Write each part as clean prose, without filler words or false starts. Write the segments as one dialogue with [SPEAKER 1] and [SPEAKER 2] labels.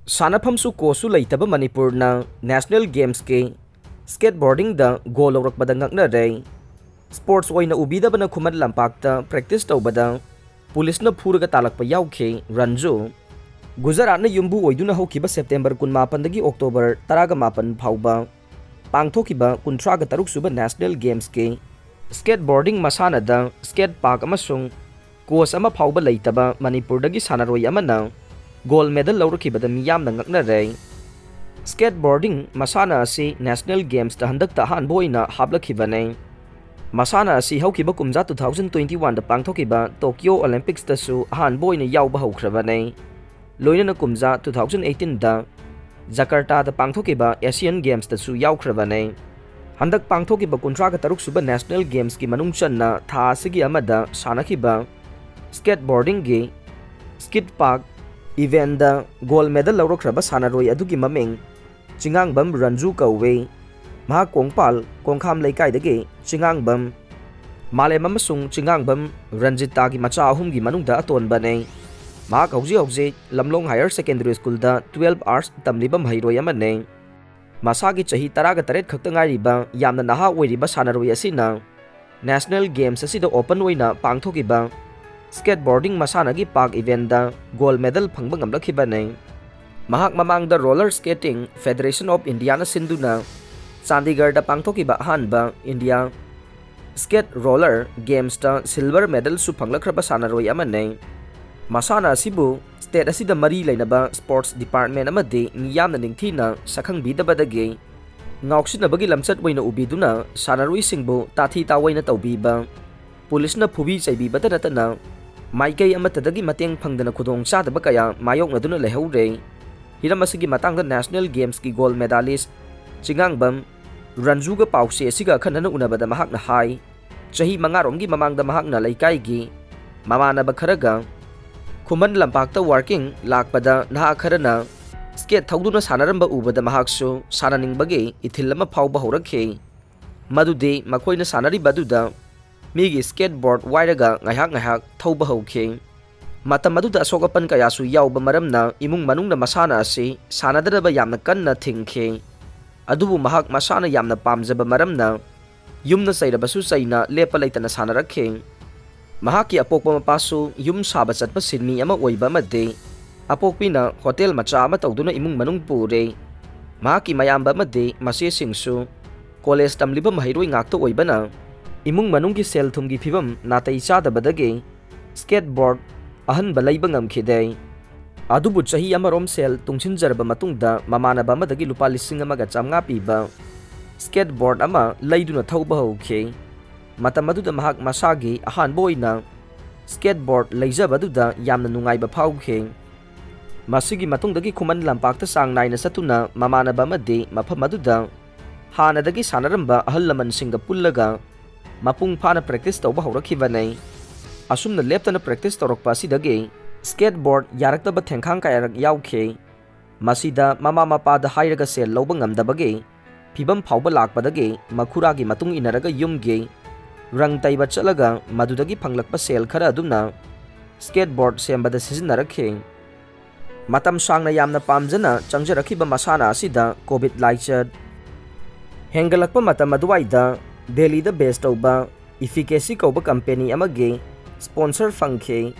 [SPEAKER 1] Sanafamsu kosu leitaba Manipurna National Games ke skateboarding da goal lawrakbada ngaknare. Sports oina ubidabana khumad lampakta practice tawbada police na phuraga talakpa yawkhe Ranju. Gujarat na yumbu oiduna hokiba September 18 dagi October 18 phauba pangthokiba 37 suba National Games ke skateboarding masana da skate park amasung course ama phauba leitaba Manipur dagi sanaroi amana gold medal lawrakibada miyamna ngaknare. Skateboarding masana asi National Games ta handakta hanbo oina hablakibane. Masana asi haukiba kumja 2021 da pangthokiba Tokyo Olympics ta su hanbo oina yawba haukrabane. Loinana kumja 2018 da Jakarta da pangthokiba Asian Games ta su yawkrabane. Handak pangthokiba 37 suba National Games ki manungchanna tha asigi amada sanakiba skateboarding gi skate park event da gold medal lawrakraba sanaroi adugi maming Chingangbam Ranju kauwe. Maha kongpal kongkham leikai dagi Chingangbam malem amasung Chingangbam Ranjita gi macha ahum gi manungda aton bane. Maha hauji Lamlong Higher Secondary School da 12 hours tamliba mahairoi amane. Masagi chahi 13 khakta ngairiba yamna naha oiriba sanaroi asina National Games asida open oina pangthokiba skateboarding masana gi park event da gold medal phangba ngamlakhibane. Mahak mamang da roller skating Federation of India na sinduna Chandigarh da pangthokiba ahanba India skate roller games da silver medal su phanglakraba sanaroi amane. Masana asibu state asida mari lainaba sports department amadi miyamna ningthina sakhangbidabadagi ngausinabagi lamchat oina ubiduna sanaroi singbu tathi tawaina tawbiba police na phubi chaibibada natana Maikai amatadagi mateng phangdana khudong chadaba kaya mayoknaduna lehaure. Hiram asigi matangda National Games ki gold medalist Chingangbam Ranju ga pause asiga khanana unabada mahakna hai chahi mangaromgi mamangda mahakna laikai gi mamanaba kharaga khuman lampakta working lakpada naha kharana skate thauduna sanaramba ubada mahaksu sananingbagi ithilama phauba horakhe. Madude makoina sanari baduda migi skateboard wairaga ngahak thauba hauke. Matam aduda asokapan kayasu yawba maramna imung manungna masana asi sanadaraba yamna kanna thingkhe. Adubu mahak masana yamna pamjaba maramna yumna sairabasu saina lepa leitana sanarakhe. Mahaki apokpa mapasu yum saba chatpa sinmi ama oiba amade apokpina hotel macha ama tawduna imung manung pure. Mahaki mayamba amade mase singsu college tamliba mahairoi ngakta oibana imung manunggi sel thumgi phibam natai chadabadagi skateboard ahan balaiba ngamkhide. Adubu chahi amarom sel tungsinjarba matungda mamanaba amadagi lupa 1,100 piba skateboard ama laiduna thauba hauke. Matam aduda mahak masagi ahanbo oina skateboard leijabadudha yamna nungaiba phauke. Masigi matungdagi khuman lampakta sang naina satuna mamanaba amadi mafam aduda hanadagi sanaramba ahal laman singa pullaga mapung phana practice tawba horakhibane. Asumna leptana practice tawrakpa asidagi skateboard yaraktaba thengkhang kayarak yawkhe. Masida mama mapada hairaga sel lawba ngamdabagi phibam phauba lakpadagi makhuragi matung inaraga yumge rang taiba chalaga madudagi phanglakpa sel khara adumna skateboard sembada sizinnarakhe. Matam sangna yamna pamjana changjarakhiba masana asida covid laichad hengalakpa matam aduwaida Delhi da best over efficacy kauba company amage sponsor fangkhe.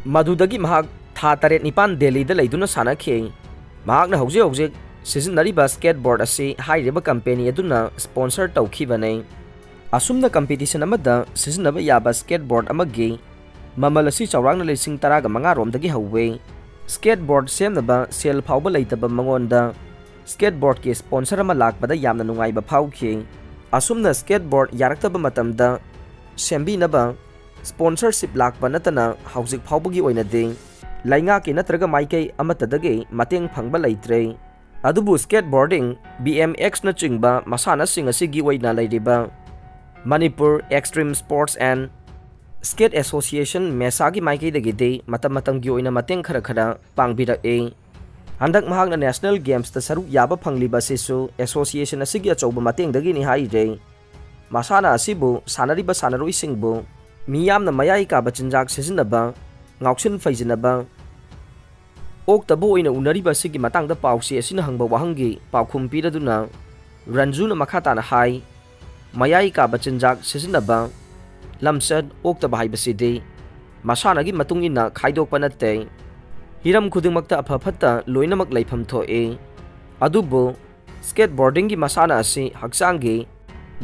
[SPEAKER 1] Madudagi mahak tha 7-9 Delhi da leiduna sanakhe. Mahakna hauje sizinariba skateboard asi haireba company aduna sponsor tawkhibane. Asumna competition amada sizinaba yaba skateboard amage mamal asi chawrangna 15 romdagi hauwe. Skateboard semnaba sel phauba leitaba mangonda skateboard ke sponsor ama lakbada yamna nungaiba phauke. Asumna skateboard yaraktaba matamda sembinaba sponsorship lakba natana haujik phaubugi oinade lainga ki natraga maikai amatadagi mateng phangba leitre. Adubu skateboarding BMX na chingba masana sing asigi oina leiriba Manipur Extreme Sports and Skate Association mesagi maikai dagide matam gi oina mateng khara pangbira e. Handak mahakna National Games ta saruk yaba phangliba sisu association asigi achauba mateng dagi ni haire. Masana asibu sanariba sanaroi singbu miyamna mayai ka bachinjak sizinaba ngauksin faijinaba ꯑꯣꯛꯇꯕ ꯑꯣꯏꯅ ꯎꯅꯔꯤꯕ ꯑꯁꯤꯒꯤ ꯃꯇꯥꯡꯗ ꯄꯥꯎꯆꯦ ꯑꯁꯤꯅ ꯍꯪꯕ ꯋꯥꯍꯪꯒꯤ ꯄꯥꯎꯈꯨꯝ ꯄꯤꯔꯗꯨꯅ ꯔꯟꯖꯨꯅ ꯃꯈꯥ ꯇꯥꯅ ꯍꯥꯏ ꯃꯌꯥꯏ ꯀꯥꯕ ꯆꯤꯟꯖꯥꯛ ꯁꯤꯖꯤꯟꯅꯕ ꯂꯝꯆꯠ ꯑꯣꯛꯇꯕ ꯍꯥꯏꯕꯁꯤꯗꯤ ꯃꯁꯥꯟꯅꯒꯤ ꯃꯇꯨꯡ ꯏꯟꯅ ꯈꯥꯏꯗꯣꯛꯄ ꯅꯠꯇꯦ ꯍꯤꯔꯝ ꯈꯨꯗꯤꯡꯃꯛꯇ ꯑꯐ ꯐꯠꯇ ꯂꯣꯏꯅꯃꯛ ꯂꯩꯐꯝ ꯊꯣꯛꯏ ꯑꯗꯨꯕꯨ ꯁ꯭ꯀꯦꯠꯕꯣꯔꯗꯤꯡꯒꯤ ꯃꯁꯥꯟꯅ ꯑꯁꯤ ꯍꯛꯆꯥꯡꯒꯤ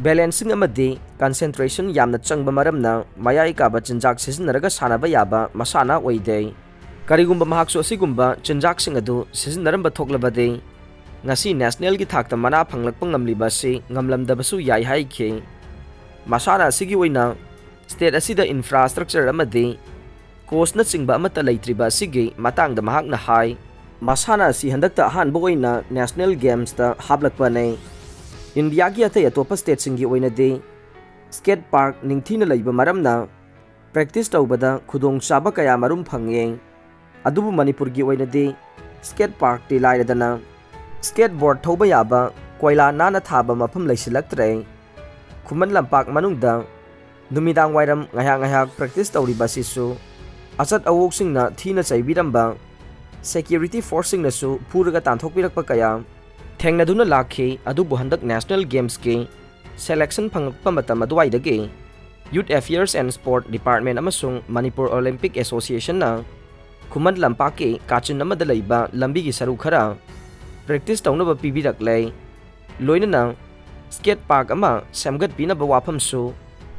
[SPEAKER 1] ꯕꯦꯂꯦꯟꯁꯤꯡ ꯑꯃꯗꯤ ꯀꯟꯁꯦꯟꯇ꯭ꯔꯦꯁꯟ ꯌꯥꯝꯅ ꯆꯪꯕ ꯃꯔꯝꯅ ꯃꯌꯥꯏ ꯀꯥꯕ ꯆꯤꯟꯖꯥꯛ ꯁꯤꯖꯤꯟꯅꯔꯒ ꯁꯥꯟꯅꯕ ꯌꯥꯕ ꯃꯁꯥꯟꯅ ꯑꯣꯏꯗꯦ ꯀꯔꯤꯒꯨꯝꯕ ꯃꯍꯥꯛꯁꯨ ꯑꯁꯤꯒꯨꯝꯕ ꯆꯤꯟꯖꯥꯛꯁꯤꯡ ꯑꯗꯨ ꯁꯤꯖꯤꯟꯅꯔꯝꯕ ꯊꯣꯛꯂꯕꯗꯤ ꯉꯁꯤ ꯅꯦꯁꯅꯦꯜꯒꯤ ꯊꯥꯛꯇ ꯃꯅꯥ ꯐꯪꯂꯛꯄ ꯉꯝꯂꯤꯕ ꯑꯁꯤ ꯉꯝꯂꯝꯗꯕꯁꯨ ꯌꯥꯏ ꯍꯥꯏꯈꯤ ꯃꯁꯥꯟꯅ ꯑꯁꯤꯒꯤ ꯑꯣꯏꯅ ꯁ꯭ꯇꯦꯠ ꯑꯁꯤꯗ ꯏꯟꯐ꯭ꯔꯥꯁꯇ꯭ꯔꯛꯆꯔ ꯑꯃꯗꯤ ꯀꯣꯆꯅꯆꯤꯡꯕ ꯑꯃꯠꯇ ꯂꯩꯇ꯭ꯔꯤꯕ ꯑꯁꯤꯒꯤ ꯃꯇꯥꯡꯗ ꯃꯍꯥꯛꯅ ꯍꯥꯏ ꯃꯁꯥꯟꯅ ꯑꯁꯤ ꯍꯟꯗꯛꯇ ꯑꯍꯥꯟꯕ ꯑꯣꯏꯅ ꯅꯦꯁꯅꯦꯜ ꯒꯦꯝꯁꯇ ꯍꯥꯞꯂꯛꯄꯅꯤ ꯏꯟꯗꯤꯌꯥꯒꯤ ꯑꯇꯩ ꯑꯇꯣꯞꯄ ꯁ꯭ꯇꯦꯠꯁꯤꯡꯒꯤ ꯑꯣꯏꯅꯗꯤ ꯁ꯭ꯀꯦꯠ ꯄꯥꯔꯛ ꯅꯤꯡꯊꯤꯅ ꯂꯩꯕ ꯃꯔꯝꯅ ꯄ꯭ꯔꯦꯛꯇꯤꯁ ꯇꯧꯕꯗ ꯈꯨꯗꯣꯡꯆꯥꯕ ꯀꯌꯥ ꯃꯔꯨꯝ ꯐꯪꯉꯤ ꯑꯗꯨꯕꯨ ꯃꯅꯤꯄꯨꯔꯒꯤ ꯑꯣꯏꯅꯗꯤ ꯁ꯭ꯀꯦꯠ ꯄꯥꯔꯛꯇꯤ ꯂꯥꯏꯔꯗꯅ ꯁ꯭ꯀꯦꯠ ꯕꯣꯔꯗ ꯊꯧꯕ ꯌꯥꯕ ꯀꯣꯏꯂꯥ ꯅꯥꯟꯅ ꯊꯥꯕ ꯃꯐꯝ ꯂꯩꯁꯤꯜꯂꯛꯇ꯭ꯔꯦ ꯈꯨꯃꯟ ꯂꯝꯄꯥꯛ ꯃꯅꯨꯡꯗ ꯅꯨꯃꯤꯗꯥꯡ ꯋꯥꯏꯔꯝ ꯉꯥꯏꯍꯥꯛ ꯑꯁꯤꯁꯨ ꯇꯧꯔꯤꯕ ꯑꯁꯤꯁꯨ ꯑꯆꯠ ꯑꯋꯣꯛꯁꯤꯡꯅ ꯊꯤꯅ ꯆꯩꯕꯤꯔꯝꯕ ꯁꯦꯀ꯭ꯌꯨꯔꯤꯇꯤ ꯐꯣꯔꯁꯁꯤꯡꯅꯁꯨ ꯐꯨꯔꯒ ꯇꯥꯟꯊꯣꯛꯄꯤꯔꯛꯄ ꯀꯌꯥ ꯊꯦꯡꯅꯗꯨꯅ ꯂꯥꯛꯈꯤ ꯑꯗꯨꯕꯨ ꯍꯟꯗꯛ ꯅꯦꯁꯅꯦꯜ ꯒꯦꯝꯁꯀꯤ ꯁꯦꯂꯦꯛꯁꯟ ꯐꯪꯂꯛꯄ ꯃꯇꯝ ꯑꯗꯨꯋꯥꯏꯗꯒꯤ ꯌꯨꯠ ꯑꯦꯐꯤꯌꯔꯁ ꯑꯦꯟড ꯁ꯭ꯄꯣꯔꯠ ꯗꯤꯄꯥꯔꯠꯃꯦꯟꯠ ꯑꯃꯁꯨꯡ ꯃꯅꯤꯄꯨꯔ ꯑꯣꯂꯦꯝꯄꯤꯛ ꯑꯦꯁꯣꯁꯤꯌꯦꯁꯟꯅ ꯈꯨꯃꯟ ꯂꯝꯄꯥꯛꯀꯤ ꯀꯥꯆꯤꯟ ꯑꯃꯗ ꯂꯩꯕ ꯂꯝꯕꯤꯒꯤ ꯁꯔꯨꯛ ꯈꯔ ꯄ꯭ꯔꯦꯛꯇꯤꯁ ꯇꯧꯅꯕ ꯄꯤꯕꯤꯔꯛꯂꯦ ꯂꯣꯏꯅꯅ ꯁ꯭ꯀꯦꯠ ꯄꯥꯔꯛ ꯑꯃ ꯁꯦꯝꯒꯠꯄꯤꯅꯕ ꯋꯥꯐꯝꯁꯨ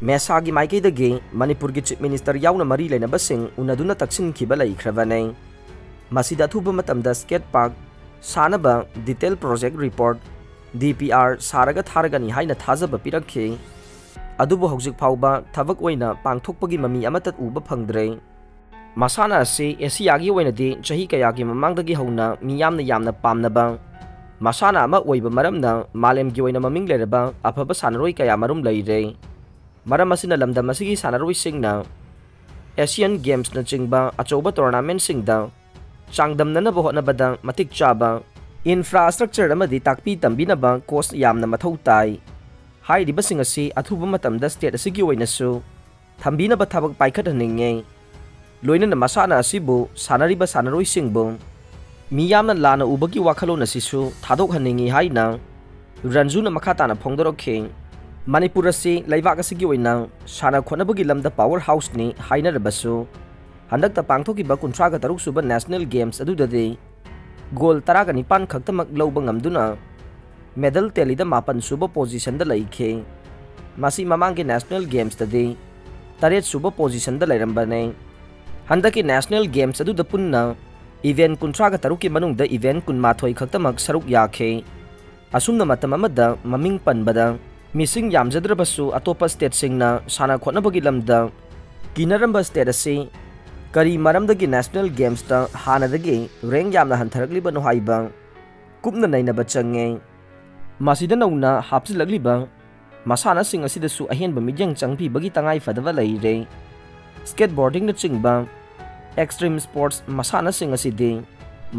[SPEAKER 1] ꯃꯦꯁꯥꯒꯤ ꯃꯥꯏꯀꯩꯗꯒꯤ ꯃꯅꯤꯄꯨꯔꯒꯤ ꯆꯤꯞ ꯃꯤꯅꯤꯁꯇꯔ ꯌꯥꯎꯅ ꯃꯔꯤ ꯂꯩꯅꯕꯁꯤꯡ ꯎꯅꯗꯨꯅ ꯇꯛꯁꯤꯟꯈꯤꯕ ꯂꯩꯈ꯭ꯔꯕꯅꯤ ꯃꯁꯤꯗ ꯑꯊꯨꯕ ꯃꯇꯝꯗ ꯁ꯭ꯀꯦꯠ ꯄꯥꯔꯛ ꯁꯥꯅꯕ ꯗꯤꯇꯦꯜ ꯄ꯭ꯔꯣꯖꯦꯛ ꯔꯤꯄꯣꯔꯠ DPR ꯁꯥꯔꯒ ꯊꯥꯔꯒꯅꯤ ꯍꯥꯏꯅ ꯊꯥꯖꯕ ꯄꯤꯔꯛꯈꯤ ꯑꯗꯨꯕꯨ ꯍꯧꯖꯤꯛ ꯐꯥꯎꯕ ꯊꯕꯛ ꯑꯣꯏꯅ ꯄꯥꯡꯊꯣꯛꯄꯒꯤ ꯃꯃꯤ ꯑꯃꯠꯇ ꯎꯕ ꯐꯪꯗ꯭ꯔꯦ ꯃꯁꯥꯟꯅ ꯑꯁꯤ ꯑꯦꯁꯤꯌꯥꯒꯤ ꯑꯣꯏꯅꯗꯤ ꯆꯍꯤ ꯀꯌꯥꯒꯤ ꯃꯃꯥꯡꯗꯒꯤ ꯍꯧꯅ ꯃꯤꯌꯥꯝꯅ ꯌꯥꯝꯅ ꯄꯥꯝꯅꯕ ꯃꯁꯥꯟꯅ ꯑꯃ ꯑꯣꯏꯕ ꯃꯔꯝꯅ ꯃꯥꯂꯦꯝꯒꯤ ꯑꯣꯏꯅ ꯃꯃꯤꯡ ꯂꯩꯔꯕ ꯑꯐꯕ ꯁꯥꯟꯅꯔꯣꯏ ꯀꯌꯥ ꯃꯔꯨꯝ ꯂꯩꯔꯦ ꯃꯔꯝ ꯑꯁꯤꯅ ꯂꯝꯗꯝ ꯑꯁꯤꯒꯤ ꯁꯥꯟꯅꯔꯣꯏꯁꯤꯡꯅ ꯑꯦꯁꯤꯌꯥꯟ ꯒꯦꯝꯁꯅꯆꯤꯡꯕ ꯑꯆꯧꯕ ꯇꯣꯔꯅꯥꯃꯦꯟꯠꯁꯤꯡꯗ ꯆꯥꯡꯗꯝꯅꯅꯕ ꯍꯣꯠꯅꯕꯗ ꯃꯇꯤꯛ ꯆꯥꯕ ꯏꯟꯐ꯭ꯔꯥꯁꯇ꯭ꯔꯛꯆꯔ ꯑꯃꯗꯤ ꯇꯥꯛꯄꯤ ꯇꯝꯕꯤꯅꯕ ꯀꯣꯆ ꯌꯥꯝꯅ ꯃꯊꯧ ꯇꯥꯏ ꯍꯥꯏꯔꯤꯕꯁꯤꯡ ꯑꯁꯤ ꯑꯊꯨꯕ ꯃꯇꯝꯗ ꯁ꯭ꯇꯦꯠ ꯑꯁꯤꯒꯤ ꯑꯣꯏꯅꯁꯨ ꯊꯝꯕꯤꯅꯕ ꯊꯕꯛ ꯄꯥꯏꯈꯠꯍꯟꯅꯤꯡꯉꯤ ꯂꯣꯏꯅꯅ ꯃꯁꯥꯟꯅ ꯑꯁꯤꯕꯨ ꯁꯥꯟꯅꯔꯤꯕ ꯁꯥꯟꯅꯔꯣꯏꯁꯤꯡꯕꯨ ꯃꯤꯌꯥꯝꯅ ꯂꯥꯟꯅ ꯎꯕꯒꯤ ꯋꯥꯈꯜꯂꯣꯟ ꯑꯁꯤꯁꯨ ꯊꯥꯗꯣꯛꯍꯟꯅꯤꯡꯉꯤ ꯍꯥꯏꯅ ꯔꯟꯖꯨꯅ ꯃꯈꯥ ꯇꯥꯅ ꯐꯣꯡꯗꯣꯔꯛꯈꯤ ꯃꯅꯤꯄꯨꯔ ꯑꯁꯤ ꯂꯩꯕꯥꯛ ꯑꯁꯤꯒꯤ ꯑꯣꯏꯅ ꯁꯥꯟꯅ ꯈꯣꯠꯅꯕꯒꯤ ꯂꯝꯗ ꯄꯥꯋꯔ ꯍꯥꯎꯁꯅꯤ ꯍꯥꯏꯅꯔꯕꯁꯨ ꯍꯟꯗꯛꯇ ꯄꯥꯡꯊꯣꯛꯈꯤꯕ 33 ꯁꯨꯕ ꯅꯦꯁꯅꯦꯜ ꯒꯦꯝꯁ ꯑꯗꯨꯗꯗꯤ ꯒꯣꯜ 19 ꯈꯛꯇꯃꯛ ꯂꯧꯕ ꯉꯝꯗꯨꯅ ꯃꯦꯗꯜ ꯇꯦꯂꯤꯗ 9 ꯁꯨꯕ ꯄꯣꯖꯤꯁꯟꯗ ꯂꯩꯈꯤ ꯃꯁꯤ ꯃꯃꯥꯡꯒꯤ ꯅꯦꯁꯅꯦꯜ ꯒꯦꯝꯁꯇꯗꯤ 8 ꯁꯨꯕ ꯄꯣꯖꯤꯁꯟꯗ ꯂꯩꯔꯝꯕꯅꯤ ꯍꯟꯗꯛꯀꯤ ꯅꯦꯁꯅꯦꯜ ꯒꯦꯝꯁ ꯑꯗꯨꯗ ꯄꯨꯟꯅ ꯏꯚꯦꯟꯠ 33ꯀꯤ ꯃꯅꯨꯡꯗ ꯏꯚꯦꯟꯠ 12 ꯈꯛꯇꯃꯛ ꯁꯔꯨꯛ ꯌꯥꯈꯤ ꯑꯁꯨꯝꯅ ꯃꯇꯝ ꯑꯃꯗ ꯃꯃꯤꯡ ꯄꯟꯕꯗ ꯃꯤꯁꯤꯡ ꯌꯥꯝꯖꯗ꯭ꯔꯕꯁꯨ ꯑꯇꯣꯞꯄ ꯁ꯭ꯇꯦꯠꯁꯤꯡꯅ ꯁꯥꯟꯅ ꯈꯣꯠꯅꯕꯒꯤ ꯂꯝꯗ ꯀꯤꯅꯔꯝꯕ ꯁ꯭ꯇꯦꯠ ꯑꯁꯤ ꯀꯔꯤ ꯃꯔꯝꯗꯒꯤ ꯅꯦꯁꯅꯦꯜ ꯒꯦꯝꯁꯇ ꯍꯥꯟꯅꯗꯒꯤ ꯔꯦꯡꯛ ꯌꯥꯝꯅ ꯍꯟꯊꯔꯛꯂꯤꯕꯅꯣ ꯍꯥꯏꯕ ꯀꯨꯞꯅ ꯅꯩꯅꯕ ꯆꯪꯉꯤ ꯃꯁꯤꯗ ꯅꯧꯅ ꯍꯥꯞꯆꯤꯜꯂꯛꯂꯤꯕ ꯃꯁꯥꯟꯅꯁꯤꯡ ꯑꯁꯤꯗꯁꯨ ꯑꯍꯦꯟꯕ ꯃꯤꯠꯌꯦꯡ ꯆꯪꯕꯤꯕꯒꯤ ꯇꯉꯥꯏꯐꯗꯕ ꯂꯩꯔꯦ ꯁ꯭ꯀꯦꯠꯕꯣꯔꯗꯤꯡꯅꯆꯤꯡꯕ ꯑꯦꯛꯁꯇ꯭ꯔꯤꯝ ꯁ꯭ꯄꯣꯔꯠꯁ ꯃꯁꯥꯟꯅꯁꯤꯡ ꯑꯁꯤꯗꯤ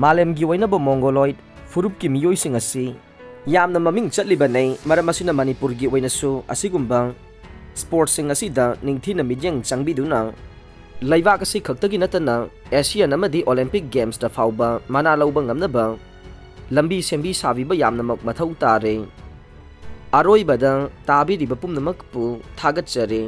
[SPEAKER 1] ꯃꯥꯂꯦꯝꯒꯤ ꯑꯣꯏꯅꯕ ꯃꯣꯡꯒꯣꯂꯣꯏꯗ ꯐꯨꯔꯨꯞꯀꯤ ꯃꯤꯑꯣꯏꯁꯤꯡ ꯑꯁꯤ ꯌꯥꯝꯅ ꯃꯃꯤꯡ ꯆꯠꯂꯤꯕꯅꯤ ꯃꯔꯝ ꯑꯁꯤꯅ ꯃꯅꯤꯄꯨꯔꯒꯤ ꯑꯣꯏꯅꯁꯨ ꯑꯁꯤꯒꯨꯝꯕ ꯁ꯭ꯄꯣꯔꯠꯁꯤꯡ ꯑꯁꯤꯗ ꯅꯤꯡꯊꯤꯅ ꯃꯤꯠꯌꯦꯡ ꯆꯪꯕꯤꯗꯨꯅ ꯂꯩꯕꯥꯛ ꯑꯁꯤ ꯈꯛꯇꯒꯤ ꯅꯠꯇꯅ ꯑꯦꯁꯤꯌꯥꯟ ꯑꯃꯗꯤ ꯑꯣꯂꯦꯝꯄꯤꯛ ꯒꯦꯝꯁꯇ ꯐꯥꯎꯕ ꯃꯅꯥ ꯂꯧꯕ ꯉꯝꯅꯕ ꯂꯝꯕꯤ ꯁꯦꯝꯕꯤ ꯁꯥꯕꯤꯕ ꯌꯥꯝꯅꯃꯛ ꯃꯊꯧ ꯇꯥꯔꯦ ꯑꯔꯣꯏꯕꯗ ꯇꯥꯕꯤꯔꯤꯕ ꯄꯨꯝꯅꯃꯛꯄꯨ ꯊꯥꯒꯠꯆꯔꯤ